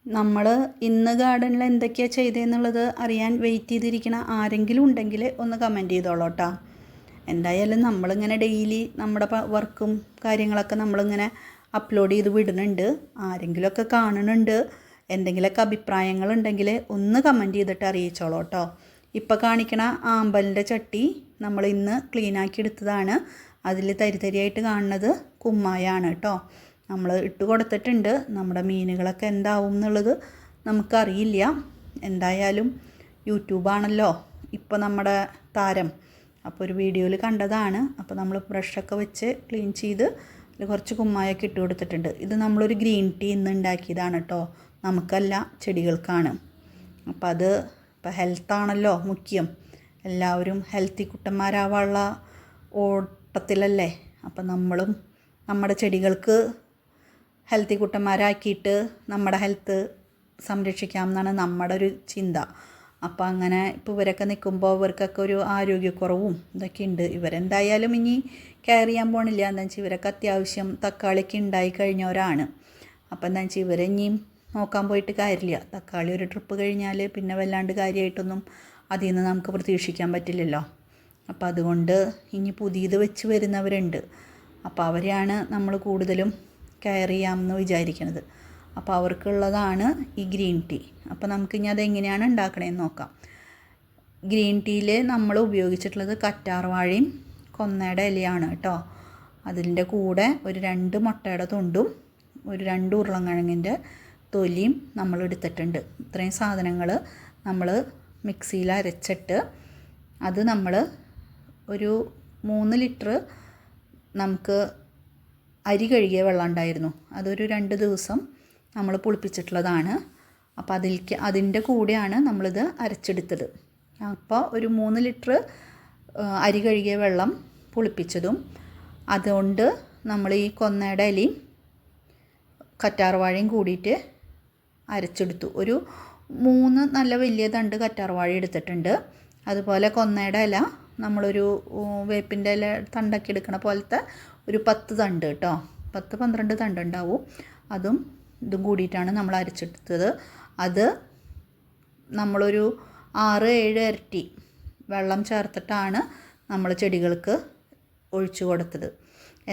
നമ്മൾ ഇന്ന് ഗാർഡനിൽ എന്തൊക്കെയാണ് ചെയ്തതെന്നുള്ളത് അറിയാൻ വെയിറ്റ് ചെയ്തിരിക്കണ ആരെങ്കിലും ഉണ്ടെങ്കിൽ ഒന്ന് കമൻറ്റ് ചെയ്തോളൂ കേട്ടോ. എന്തായാലും നമ്മളിങ്ങനെ ഡെയിലി നമ്മുടെ വർക്കും കാര്യങ്ങളൊക്കെ നമ്മളിങ്ങനെ അപ്ലോഡ് ചെയ്ത് വിടുന്നുണ്ട്. ആരെങ്കിലുമൊക്കെ കാണുന്നുണ്ട്, എന്തെങ്കിലുമൊക്കെ അഭിപ്രായങ്ങളുണ്ടെങ്കിൽ ഒന്ന് കമൻറ്റ് ചെയ്തിട്ട് അറിയിച്ചോളൂ കേട്ടോ. ഇപ്പോൾ കാണിക്കണ ആമ്പലിൻ്റെ ചട്ടി നമ്മൾ ഇന്ന് ക്ലീനാക്കി എടുത്തതാണ്. അതിൽ തരിതരിയായിട്ട് കാണുന്നത് കുമ്മായാണ് കേട്ടോ. നമ്മൾ ഇട്ട് കൊടുത്തിട്ടുണ്ട്. നമ്മുടെ മീനുകളൊക്കെ എന്താവും എന്നുള്ളത് നമുക്കറിയില്ല. എന്തായാലും യൂട്യൂബാണല്ലോ ഇപ്പോൾ നമ്മുടെ താരം. അപ്പോൾ ഒരു വീഡിയോയിൽ കണ്ടതാണ്. അപ്പോൾ നമ്മൾ ബ്രഷൊക്കെ വെച്ച് ക്ലീൻ ചെയ്ത് അതിൽ കുറച്ച് കുമ്മായൊക്കെ ഇട്ട് കൊടുത്തിട്ടുണ്ട്. ഇത് നമ്മളൊരു ഗ്രീൻ ടീ ഇന്ന് ഉണ്ടാക്കിയതാണ് കേട്ടോ. നമുക്കല്ല, ചെടികൾക്കാണ്. അപ്പോൾ അത് ഇപ്പോൾ ഹെൽത്താണല്ലോ മുഖ്യം. എല്ലാവരും ഹെൽത്തി കുട്ടന്മാരാവാനുള്ള ഓട്ടത്തിലല്ലേ. അപ്പോൾ നമ്മളും നമ്മുടെ ചെടികൾക്ക് ഹെൽത്തി കുട്ടന്മാരാക്കിയിട്ട് നമ്മുടെ ഹെൽത്ത് സംരക്ഷിക്കാം എന്നാണ് നമ്മുടെ ഒരു ചിന്ത. അപ്പോൾ അങ്ങനെ ഇപ്പോൾ ഇവരൊക്കെ നിൽക്കുമ്പോൾ ഇവർക്കൊക്കെ ഒരു ആരോഗ്യക്കുറവും ഇതൊക്കെ ഉണ്ട്. ഇവരെന്തായാലും ഇനി കെയർ ചെയ്യാൻ പോകണില്ല. എന്താണെന്ന് വെച്ചാൽ ഇവരൊക്കെ അത്യാവശ്യം തക്കാളിക്ക് ഉണ്ടായി കഴിഞ്ഞവരാണ്. അപ്പോൾ എന്താണെന്ന് വെച്ചാൽ ഇവരെ ഇനിയും നോക്കാൻ പോയിട്ട് കാര്യമില്ല. തക്കാളി ഒരു ട്രിപ്പ് കഴിഞ്ഞാൽ പിന്നെ വല്ലാണ്ട് കാര്യമായിട്ടൊന്നും അതിൽ നിന്ന് നമുക്ക് പ്രതീക്ഷിക്കാൻ പറ്റില്ലല്ലോ. അപ്പോൾ അതുകൊണ്ട് ഇനി പുതിയത് വെച്ച് വരുന്നവരുണ്ട്. അപ്പോൾ അവരെയാണ് നമ്മൾ കൂടുതലും കെയർ ചെയ്യാമെന്ന് വിചാരിക്കുന്നത്. അപ്പോൾ അവർക്കുള്ളതാണ് ഈ ഗ്രീൻ ടീ. അപ്പോൾ നമുക്കിനി അതെങ്ങനെയാണ് ഉണ്ടാക്കണതെന്ന് നോക്കാം. ഗ്രീൻ ടീയിൽ നമ്മൾ ഉപയോഗിച്ചിട്ടുള്ളത് കറ്റാർവാഴയും കൊന്നയുടെ ഇലയാണ് കേട്ടോ. അതിൻ്റെ കൂടെ ഒരു 2 മുട്ടയുടെ തൊണ്ടും ഒരു 2 ഉരുളൻകിഴങ്ങിൻ്റെ തൊലിയും നമ്മൾ എടുത്തിട്ടുണ്ട്. ഇത്രയും സാധനങ്ങൾ നമ്മൾ മിക്സിയിൽ അരച്ചിട്ട് അത് നമ്മൾ ഒരു 3 ലിറ്റർ നമുക്ക് അരി കഴുകിയ വെള്ളം ഉണ്ടായിരുന്നു. അതൊരു 2 ദിവസം നമ്മൾ പുളിപ്പിച്ചിട്ടുള്ളതാണ്. അപ്പോൾ അതിൻ്റെ കൂടെയാണ് നമ്മളിത് അരച്ചെടുത്തത്. അപ്പോൾ ഒരു 3 ലിറ്റർ അരി കഴുകിയ വെള്ളം പുളിപ്പിച്ചതും അതുകൊണ്ട് നമ്മൾ ഈ കൊന്നയുടെ ഇലയും കറ്റാർവാഴയും കൂടിയിട്ട് അരച്ചെടുത്തു. ഒരു 3 നല്ല വലിയ തണ്ട് കറ്റാർവാഴ എടുത്തിട്ടുണ്ട്. അതുപോലെ കൊന്നയുടെ ഇല നമ്മളൊരു വേപ്പിൻ്റെ ഇല തണ്ടൊക്കെ എടുക്കണ പോലത്തെ ഒരു 10 തണ്ട് കേട്ടോ. 10-12 തണ്ട് ഉണ്ടാവും. അതും ഇതും കൂടിയിട്ടാണ് നമ്മൾ അരച്ചെടുത്തത്. അത് നമ്മളൊരു 6-7 ഇരട്ടി വെള്ളം ചേർത്തിട്ടാണ് നമ്മൾ ചെടികൾക്ക് ഒഴിച്ചു കൊടുത്തത്.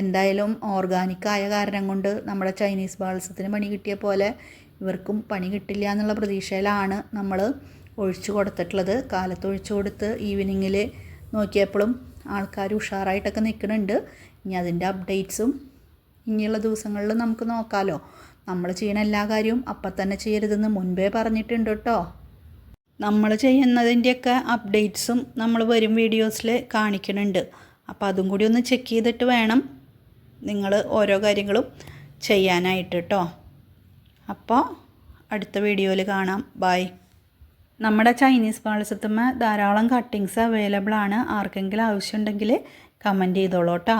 എന്തായാലും ഓർഗാനിക്കായ കാരണം കൊണ്ട് നമ്മുടെ ചൈനീസ് ബാൾസത്തിന് പണി കിട്ടിയ പോലെ ഇവർക്കും പണി കിട്ടില്ല എന്നുള്ള പ്രതീക്ഷയിലാണ് നമ്മൾ ഒഴിച്ചു കൊടുത്തിട്ടുള്ളത്. കാലത്ത് ഒഴിച്ചു കൊടുത്ത് ഈവനിങ്ങിൽ നോക്കിയപ്പോഴും ആൾക്കാർ ഉഷാറായിട്ടൊക്കെ നിൽക്കുന്നുണ്ട്. ഇനി അതിൻ്റെ അപ്ഡേറ്റ്സും ഇനിയുള്ള ദിവസങ്ങളിൽ നമുക്ക് നോക്കാമല്ലോ. നമ്മൾ ചെയ്യണ എല്ലാ കാര്യവും അപ്പം തന്നെ ചെയ്യരുതെന്ന് മുൻപേ പറഞ്ഞിട്ടുണ്ട് കേട്ടോ. നമ്മൾ ചെയ്യുന്നതിൻ്റെയൊക്കെ അപ്ഡേറ്റ്സും നമ്മൾ വരും വീഡിയോസിൽ കാണിക്കുന്നുണ്ട്. അപ്പോൾ അതും കൂടി ഒന്ന് ചെക്ക് ചെയ്തിട്ട് വേണം നിങ്ങൾ ഓരോ കാര്യങ്ങളും ചെയ്യാനായിട്ട് കേട്ടോ. അപ്പോൾ അടുത്ത വീഡിയോയിൽ കാണാം. ബൈ. നമ്മുടെ ചൈനീസ് ബാൾസത്തുമ്മ ധാരാളം കട്ടിങ്സ് അവൈലബിൾ ആണ്. ആർക്കെങ്കിലും ആവശ്യമുണ്ടെങ്കിൽ കമൻറ്റ് ചെയ്തോളൂ കേട്ടോ.